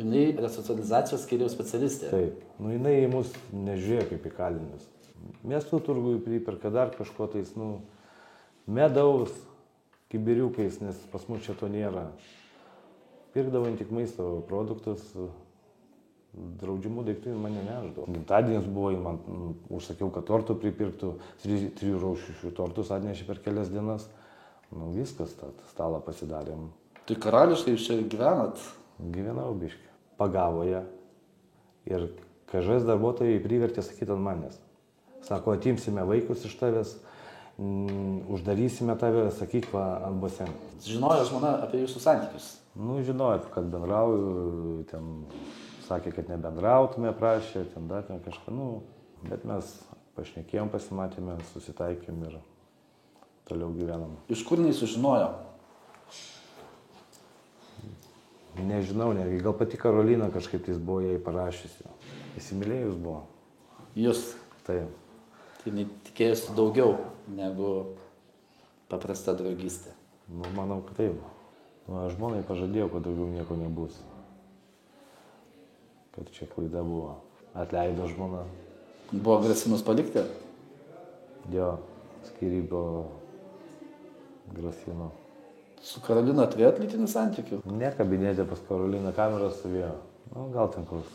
Jinai resocializacijos skyriaus specialistė. Taip. Nu, jinai į mus nežiūrėjo kaip į kalinius. Miestų turgui priperka dar kažko tais, medaus, kibiriukais, nes pas mus čia to nėra. Pirkdavo tik maisto produktus, draudžiamų daiktų mane neždavo. Gimtadienis buvo, man užsakiau, kad tortų pripirktų, 3 rūšių tortus atnešė per kelias dienas. Viskas, tą stalą pasidarėm. Tai karališkai jūs čia gyvenat? Gyvenau biškį. Pagavo ją ir KŽS darbuotojai privertė sakyti ant manęs. Sako, atimsime vaikus iš tavęs, uždarysime tave, sakyk, ant basenų. Žinojo žmona apie jūsų santykius? Žinojo, kad bendrauju, ten sakė, kad nebendrautume, prašė, ten kažką, bet mes pašnekėjom, pasimatėme, susitaikėm ir toliau gyvenam. Iš kur jinai sužinojo? Nežinau, netgi gal pati Karolina kažkaip tais buvo jai parašysi. Įsimylėjus buvo. Jūs? Taip. Tai tikėjusi daugiau negu paprasta draugystė. Manau, kad taip. Aš žmonai pažadėjau, kad daugiau nieko nebus. Kad čia klaida buvo. Atleido žmona. Buvo grasinus palikti? Jo, skyrybų grasino. Su Karolina turėjot lytinių santykių? Ne, kabinete pas Karoliną kameras stovėjo. Gal ten koks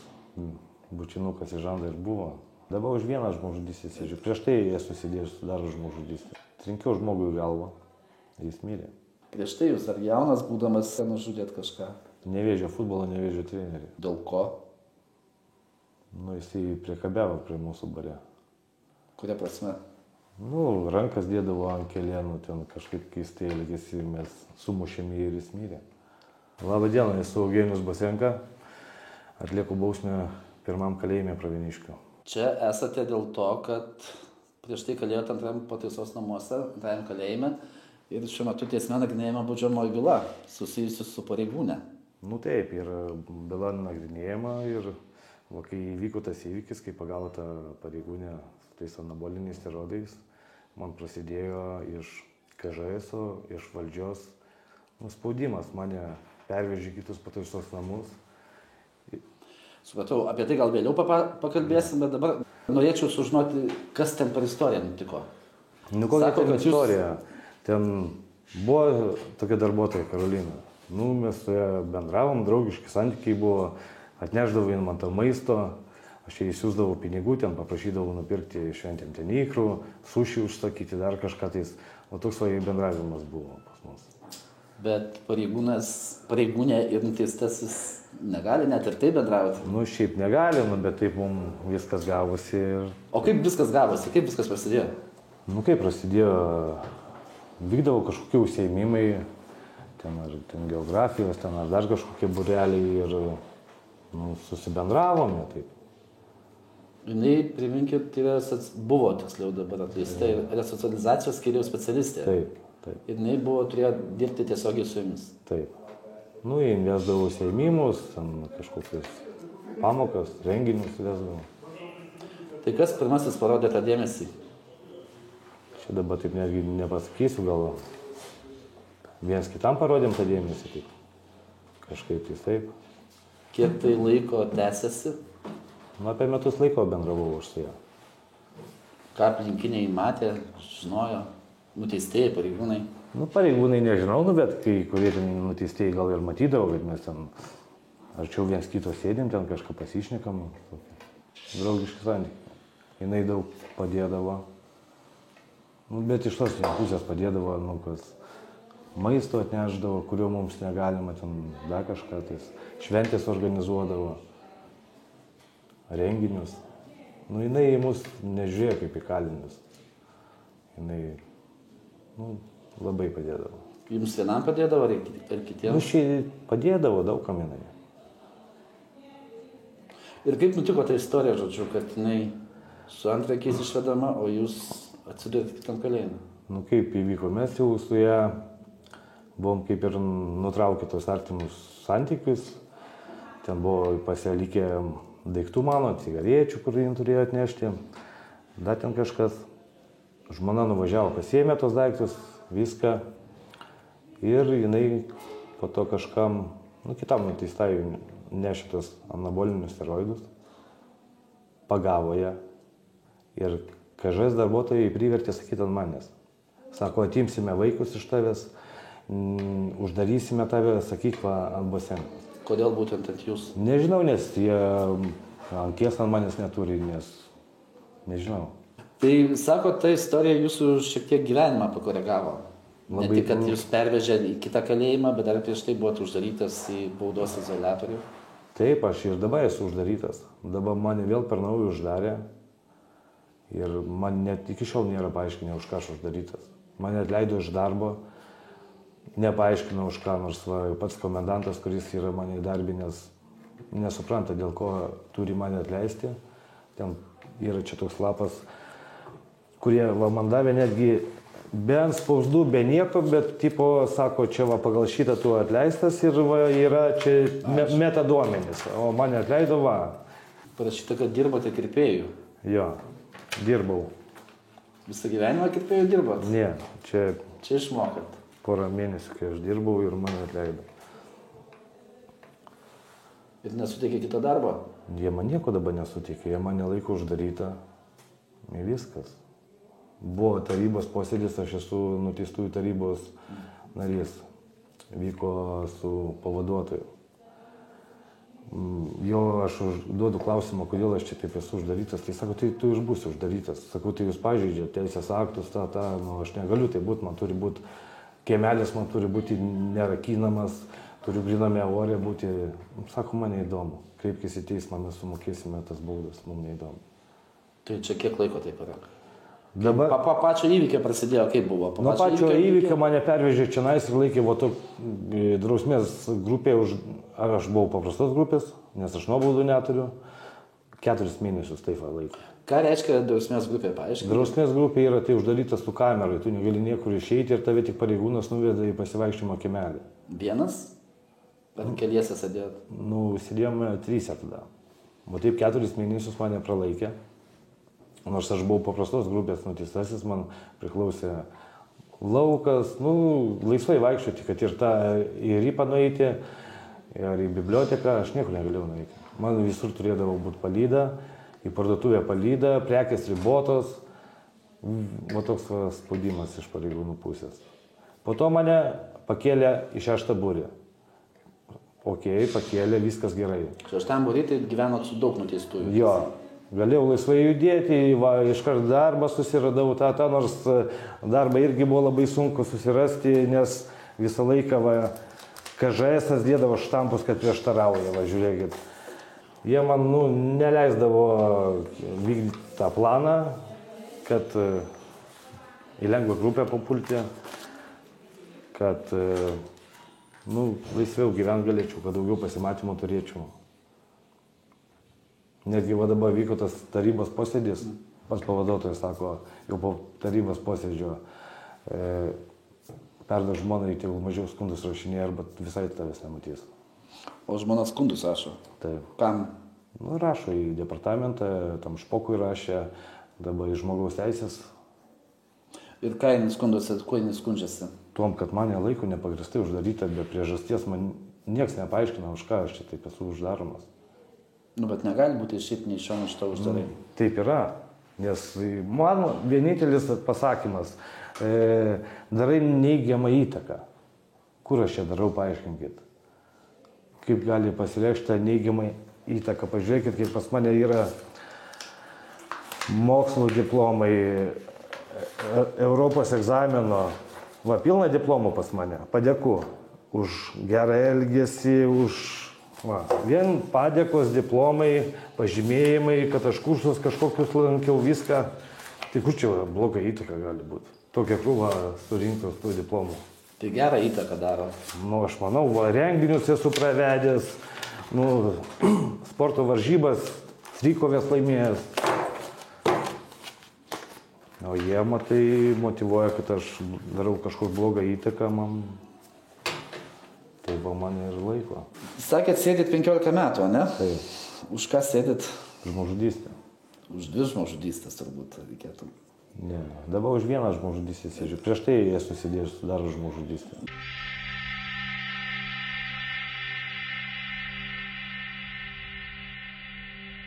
bučinukas į žandą ir buvo. Dabar už vieną žmogžudystę sėdžiu. Prieš tai esu sėdėjęs dar už žmogžudystę. Trenkiau žmogui į galvą. Jis mirė. Prieš tai jūs ar jaunas būdamas nužudėt kažką? Nevėžio futbolo, nevėžio trenerį. Dėl ko? Jis priekabiavo prie mūsų bare. Kuria prasme? Rankas dėdavo ant kelienų, ten kažkaip keistai elgėsi, mes sumušėm jį ir jis mirė. Labą dieną, esu Eugenijus Basenka, atlieku bausmę pirmam kalėjime Pravieniškių. Čia esate dėl to, kad prieš tai kalėjote antram pataisos namuose, antrajam kalėjime ir šiuo metu teisme nagrinėjama baudžiamoji byla susijusi su pareigūne. Taip, ir byla nagrinėjama ir kai įvyko tas įvykis, kai pagavo tą pareigūnę tais anaboliniais steroidais, man prasidėjo iš KŽS, iš valdžios spaudimas, mane pervežė kitus pataisos namus. Supratau, apie tai gal vėliau pakalbėsim, bet dabar norėčiau sužinoti, kas ten per istoriją nutiko. Kokia ten istorija? Ten buvo tokia darbuotoja Karolina. Mes su ją bendravom, draugiški santykiai buvo, atneždavo jin man to maisto. Aš jai siūsdavau pinigų, ten paprašydavau nupirkti šventėm ten ikrų, sušį užsakyti, dar kažką tais. O toks bendravimas buvo pas mus. Bet pareigūnė ir nuteistasis negali net ir taip bendrauti? Šiaip negali, bet taip mums viskas gavosi. O kaip viskas gavosi? Kaip viskas prasidėjo? Kaip prasidėjo, vykdavo kažkokie užsiėmimai, ten geografijos, ten ar dar kažkokie būreliai ir susibendravome taip. Jinai, priminkit, buvo tiksliau dabar atleista resocializacijos skyriaus specialistė. Taip. Ir jinai turėjo dirbti tiesiogiai su jumis. Taip. Jie vesdavo užsiėmimus, kažkokius pamokas, renginius vesdavo. Tai kas pirmasis parodė tą dėmesį? Čia dabar taip netgi nepasakysiu, gal viens kitam parodėm tą dėmesį, taip. Kažkaip taip. Kiek tai laiko tęsiasi? Apie metus laiko bendravau aš su ją. Ką aplinkiniai matė, žinojo, nuteistieji, pareigūnai? Pareigūnai nežinau, bet kai kurie ten nuteistieji gal ir matydavo, kad mes ten arčiau viens kito sėdėm, ten kažką pasišnekam. Draugiški santykiai. Jinai daug padėdavo. Bet iš tos pusės padėdavo, kas maisto atneždavo, kurio mums negalima, ten dar kažką, šventės organizuodavo. Renginius. Jinai į mus nežiūrėjo kaip į kalinius. Jinai labai padėdavo. Jums vienam padėdavo ar kitiems? Šiai padėdavo daugam jinai. Ir kaip nutiko ta istorija, žodžiu, kad jinai su antrankiais išvedama, o jūs atsidūrėte kitam kalėjime? Kaip įvyko, mes jau su ją buvom kaip ir nutraukę tos artimus santykius. Ten buvo pasilikę daiktų mano, cigarečių, kur jin turėjo atnešti. Dar ten kažkas. Žmona nuvažiavo, pasiėmė tos daiktus, viską. Ir jinai po to kažkam, kitam nuteistai nešitus anabolinius steroidus, pagavo ją ir KŽS darbuotojai privertė sakyti ant manęs. Sako, atimsime vaikus iš tavęs, uždarysime tave sakyklą ant basenos. Kodėl būtent ant jūs? Nežinau, nes jie ankies ant manęs neturi, nes nežinau. Tai sako, ta istorija jūsų šiek tiek gyvenimą pakoregavo. Ne tik, kad jūs pervežė į kitą kalėjimą, bet dar prieš tai buvote uždarytas į baudos izoliatorių. Taip, aš ir dabar esu uždarytas. Dabar mane vėl per naują uždarė. Ir man net iki šiol nėra paaiškinę, už ką aš uždarytas. Mane atleido iš darbo, nepaaiškino už ką, nors pats komendantas, kuris yra mane įdarbinęs, nesupranta, dėl ko turi mane atleisti. Ten yra čia toks lapas, kurie man davė netgi be antspausdų, be nieko, bet tipo sako, čia va pagal šitą tu atleistas ir va yra čia metaduomenys, o mane atleido va. Parašyta, kad dirbote kirpėjų. Jo, dirbau. Visą gyvenimą kirpėjų dirbot? Ne, čia išmokat. Porą mėnesių, kai aš dirbau ir mane atleido. Ir nesuteikė kito darbo? Jie man nieko dabar nesuteikė, jie mane laiko uždarytą. Ir viskas. Buvo tarybos posėdis, aš esu nuteistųjų tarybos narys. Vyko su pavaduotoju. Jo aš duodu klausimą, kodėl aš čia taip esu uždarytas. Tai sako, tai tu išbūsi uždarytas. Sakau, tai jūs pažeidžiate teisės aktus, nu aš negaliu tai būti, man turi būti kiemelis, man turi būti nerakinamas, turiu griname ore būti. Sako, man neįdomu. Kreipkis į teismą, mes sumokėsime tas baudas, mums neįdomu. Tai čia kiek laiko taip yra? Dabar... Pačio įvykio prasidėjo, kaip buvo? Nuo pačio įvykio mane pervežė čia nais ir laikė drausmės grupėje, aš buvau paprastos grupės, nes aš nuobaudų neturiu, 4 mėnesius taip laikė. Ką reiškia drausmės grupė, paaiškiai? Drausmės grupė yra tai uždarytas tu kamerai, tu negali niekur išeiti ir tave tik pareigūnas nuveda į pasivaikščiojimo kiemelį. Vienas? Ar keliese sėdėjot? Sėdėjome 3 tada. O taip 4 mėnesius mane pralaikė. Nors aš buvau paprastos grupės nuteistasis, man priklausė laukas, laisvai vaikščioti, kad ir į rypą nueiti, ar į biblioteką, aš niekur negalėjau nueiti. Man visur turėdavo būti palyda, į parduotuvę palyda, prekės ribotos, va toks spaudimas iš pareigūnų pusės. Po to mane pakėlė į 6. būrį. Pakėlė, viskas gerai. 6. būrį tai gyvenot su daug nuteistųjų? Jo. Galėjau laisvai judėti, iškart darbą susiradau nors darbą irgi buvo labai sunku susirasti, nes visą laiką KŽS dėdavo štampus, kad prieštarauja, žiūrėkit. Jie man neleisdavo vykdyti tą planą, kad į lengvą grupę papulti, kad laisviau gyventi galėčiau, kad daugiau pasimatymų turėčiau. Netgi dabar vyko tas tarybos posėdis, pats pavaduotojas sako, jau po tarybos posėdžio perduok žmonai, tai mažiau skundus rašinėja arba visai tavęs nematys. O žmona skundus rašo? Taip. Kam? Rašo į departamentą, tam Špokui rašė, dabar į žmogaus teisės. Ir ką jis skunduose, kuo jis skundžiasi? Tuom, kad mane laiko nepagristai uždaryta, be priežasties man nieks nepaaiškina, už ką aš čia taip esu uždaromas. Bet negali būti šiaip nei šio to uždarai. Taip yra, nes mano vienintelis pasakymas, darai neigiamą įtaką. Kur aš čia darau, paaiškinkit. Kaip gali pasireikšti tą neigiamą įtaką. Pažiūrėkit, kaip pas mane yra mokslo diplomai, Europos egzamino, pilna diplomų pas mane, padėkų už gerą elgesį, vien padėkos, diplomai, pažymėjimai, kad aš kursus kažkokius lankiau, viską. Tai kur čia bloga įtaka gali būti? Tokia krūva surinktos tų diplomų. Tai gerą įtaką daro. Aš manau, renginius esu pravedęs, sporto varžybas, trikovės laimėjęs. O jie, matai, motyvuoja, kad aš darau kažkokią blogą įtaką man. Tai mane ir laiko. Sakėt, sėdit 15 metų, ne? Taip. Už ką sėdit? Žmogžudystę. Už 2 žmogžudystės turbūt reikėtų. Ne, dabar už 1 žmogžudystę sėdžiu. Prieš tai esu sėdėjęs dar už žmogžudystę.